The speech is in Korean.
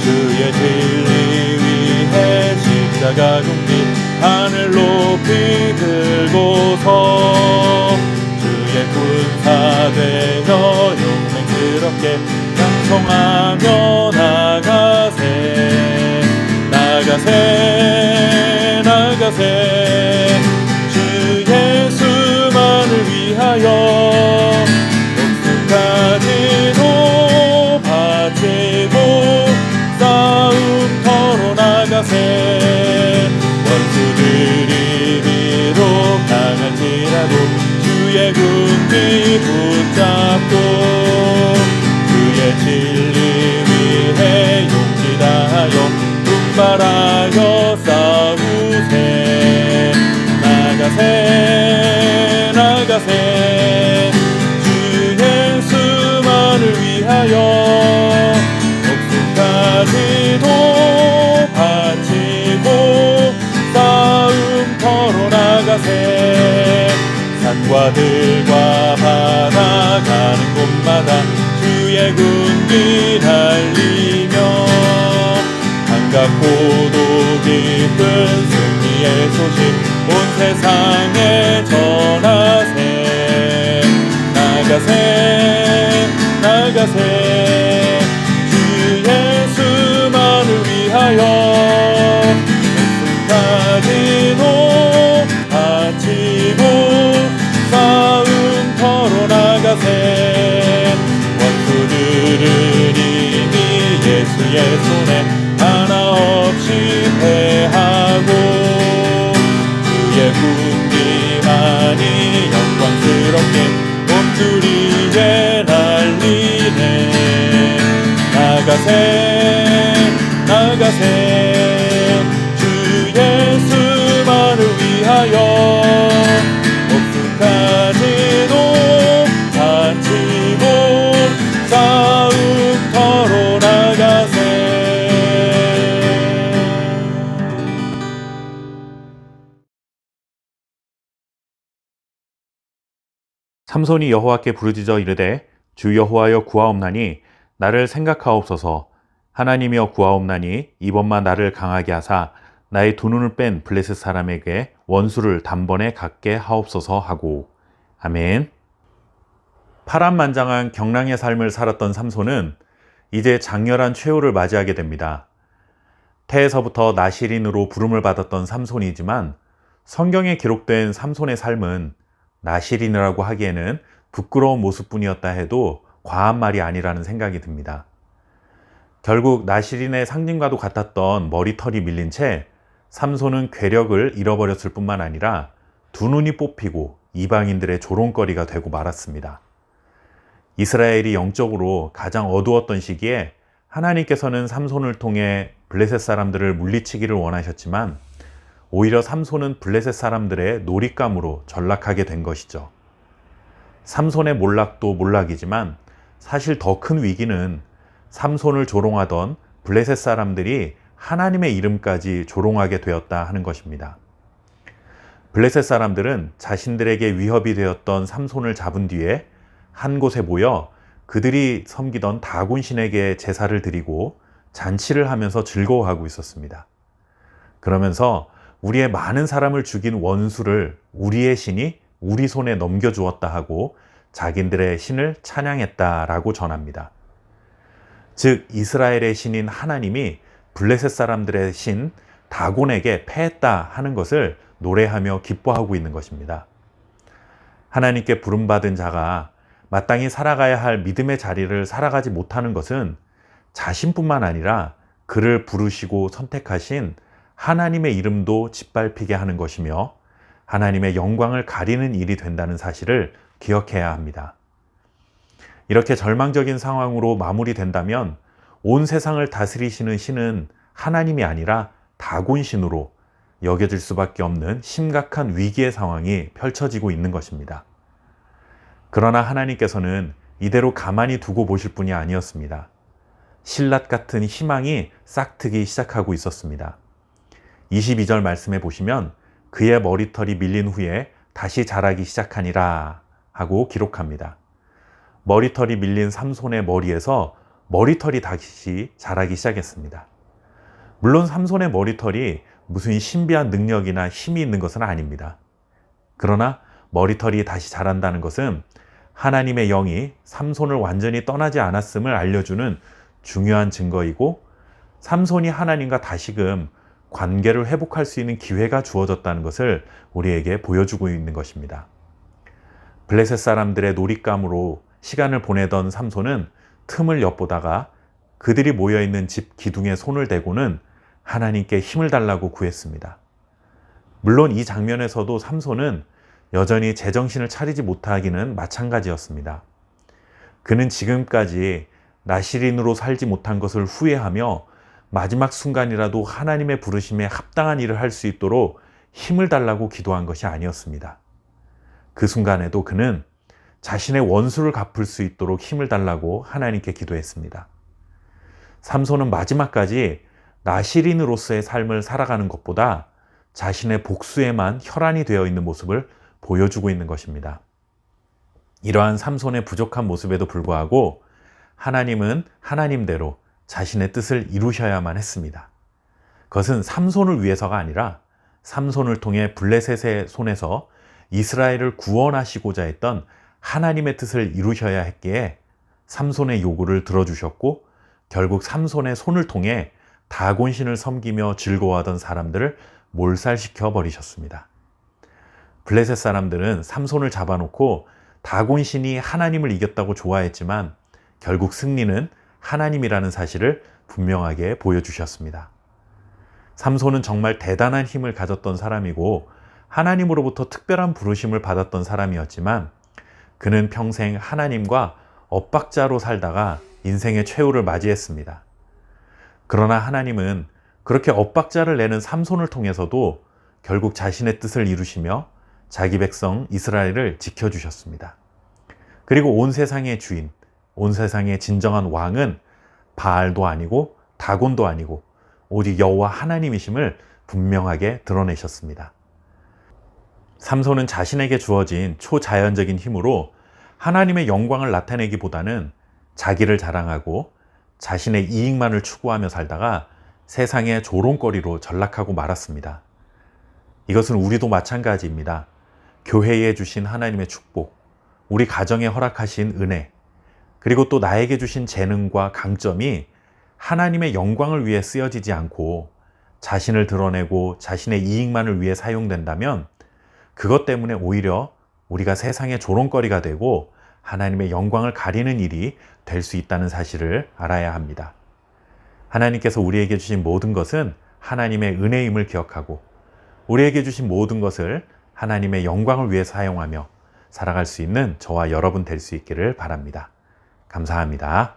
주의 진리 위해 십자가 중지 하늘 높이 들고서 주의 군사 되어 용맹스럽게 장성하며 나가세 나가세 나가세 주 예수만을 위하여 목숨까지도 바치고 싸움터로 나가세 원수들이 비록 당할지라도 주의 군기 붙잡고 주의 진리 위해 용기 다하여 분발하여 싸우세 나가세 나가세 주 예수만을 위하여 목숨까지도 바치고 싸움터로 나가세 산과 들과 바다 가는 곳마다 주의 군기 달리며 반갑고도 기쁜 승리의 소식 온 세상에 전하세 나가세 나가세 주 예수만을 위하여 목숨까지도 바치고 싸움터로 나가세 원수들은 이미 예수의 손에 하나 없이 패하고 주의 군기만이 영광스럽게 옴두리게 날리네 나가세 나가세 주 예수만을 위하여 목숨까지도 바치고 싸움터로 나가세 삼손이 여호와께 부르짖어 이르되 주 여호와여 구하옵나니 나를 생각하옵소서 하나님이여 구하옵나니 이번만 나를 강하게 하사 나의 두 눈을 뺀 블레셋 사람에게 원수를 단번에 갖게 하옵소서 하고 아멘. 파란만장한 경랑의 삶을 살았던 삼손은 이제 장렬한 최후를 맞이하게 됩니다. 태에서부터 나실인으로 부름을 받았던 삼손이지만 성경에 기록된 삼손의 삶은 나실인이라고 하기에는 부끄러운 모습뿐이었다 해도 과한 말이 아니라는 생각이 듭니다. 결국 나실인의 상징과도 같았던 머리털이 밀린 채 삼손은 괴력을 잃어버렸을 뿐만 아니라 두 눈이 뽑히고 이방인들의 조롱거리가 되고 말았습니다. 이스라엘이 영적으로 가장 어두웠던 시기에 하나님께서는 삼손을 통해 블레셋 사람들을 물리치기를 원하셨지만 오히려 삼손은 블레셋 사람들의 놀잇감으로 전락하게 된 것이죠. 삼손의 몰락도 몰락이지만 사실 더 큰 위기는 삼손을 조롱하던 블레셋 사람들이 하나님의 이름까지 조롱하게 되었다 하는 것입니다. 블레셋 사람들은 자신들에게 위협이 되었던 삼손을 잡은 뒤에 한 곳에 모여 그들이 섬기던 다곤 신에게 제사를 드리고 잔치를 하면서 즐거워하고 있었습니다. 그러면서 우리의 많은 사람을 죽인 원수를 우리의 신이 우리 손에 넘겨주었다 하고 자기들의 신을 찬양했다라고 전합니다. 즉 이스라엘의 신인 하나님이 블레셋 사람들의 신 다곤에게 패했다 하는 것을 노래하며 기뻐하고 있는 것입니다. 하나님께 부름받은 자가 마땅히 살아가야 할 믿음의 자리를 살아가지 못하는 것은 자신뿐만 아니라 그를 부르시고 선택하신 하나님의 이름도 짓밟히게 하는 것이며 하나님의 영광을 가리는 일이 된다는 사실을 기억해야 합니다. 이렇게 절망적인 상황으로 마무리된다면 온 세상을 다스리시는 신은 하나님이 아니라 다곤 신으로 여겨질 수밖에 없는 심각한 위기의 상황이 펼쳐지고 있는 것입니다. 그러나 하나님께서는 이대로 가만히 두고 보실 분이 아니었습니다. 신랏 같은 희망이 싹트기 시작하고 있었습니다. 22절 말씀에 보시면 그의 머리털이 밀린 후에 다시 자라기 시작하니라 하고 기록합니다. 머리털이 밀린 삼손의 머리에서 머리털이 다시 자라기 시작했습니다. 물론 삼손의 머리털이 무슨 신비한 능력이나 힘이 있는 것은 아닙니다. 그러나 머리털이 다시 자란다는 것은 하나님의 영이 삼손을 완전히 떠나지 않았음을 알려주는 중요한 증거이고, 삼손이 하나님과 다시금 관계를 회복할 수 있는 기회가 주어졌다는 것을 우리에게 보여주고 있는 것입니다. 블레셋 사람들의 놀잇감으로 시간을 보내던 삼손은 틈을 엿보다가 그들이 모여있는 집 기둥에 손을 대고는 하나님께 힘을 달라고 구했습니다. 물론 이 장면에서도 삼손은 여전히 제정신을 차리지 못하기는 마찬가지였습니다. 그는 지금까지 나시린으로 살지 못한 것을 후회하며 마지막 순간이라도 하나님의 부르심에 합당한 일을 할 수 있도록 힘을 달라고 기도한 것이 아니었습니다. 그 순간에도 그는 자신의 원수를 갚을 수 있도록 힘을 달라고 하나님께 기도했습니다. 삼손은 마지막까지 나시린으로서의 삶을 살아가는 것보다 자신의 복수에만 혈안이 되어 있는 모습을 보여주고 있는 것입니다. 이러한 삼손의 부족한 모습에도 불구하고 하나님은 하나님대로 자신의 뜻을 이루셔야만 했습니다. 그것은 삼손을 위해서가 아니라 삼손을 통해 블레셋의 손에서 이스라엘을 구원하시고자 했던 하나님의 뜻을 이루셔야 했기에 삼손의 요구를 들어주셨고, 결국 삼손의 손을 통해 다곤신을 섬기며 즐거워하던 사람들을 몰살시켜 버리셨습니다. 블레셋 사람들은 삼손을 잡아놓고 다곤신이 하나님을 이겼다고 좋아했지만 결국 승리는 하나님이라는 사실을 분명하게 보여주셨습니다. 삼손은 정말 대단한 힘을 가졌던 사람이고 하나님으로부터 특별한 부르심을 받았던 사람이었지만 그는 평생 하나님과 엇박자로 살다가 인생의 최후를 맞이했습니다. 그러나 하나님은 그렇게 엇박자를 내는 삼손을 통해서도 결국 자신의 뜻을 이루시며 자기 백성 이스라엘을 지켜주셨습니다. 그리고 온 세상의 주인, 온 세상의 진정한 왕은 바알도 아니고 다곤도 아니고 오직 여호와 하나님이심을 분명하게 드러내셨습니다. 삼손은 자신에게 주어진 초자연적인 힘으로 하나님의 영광을 나타내기보다는 자기를 자랑하고 자신의 이익만을 추구하며 살다가 세상의 조롱거리로 전락하고 말았습니다. 이것은 우리도 마찬가지입니다. 교회에 주신 하나님의 축복, 우리 가정에 허락하신 은혜, 그리고 또 나에게 주신 재능과 강점이 하나님의 영광을 위해 쓰여지지 않고 자신을 드러내고 자신의 이익만을 위해 사용된다면 그것 때문에 오히려 우리가 세상의 조롱거리가 되고 하나님의 영광을 가리는 일이 될 수 있다는 사실을 알아야 합니다. 하나님께서 우리에게 주신 모든 것은 하나님의 은혜임을 기억하고 우리에게 주신 모든 것을 하나님의 영광을 위해 사용하며 살아갈 수 있는 저와 여러분 될 수 있기를 바랍니다. 감사합니다.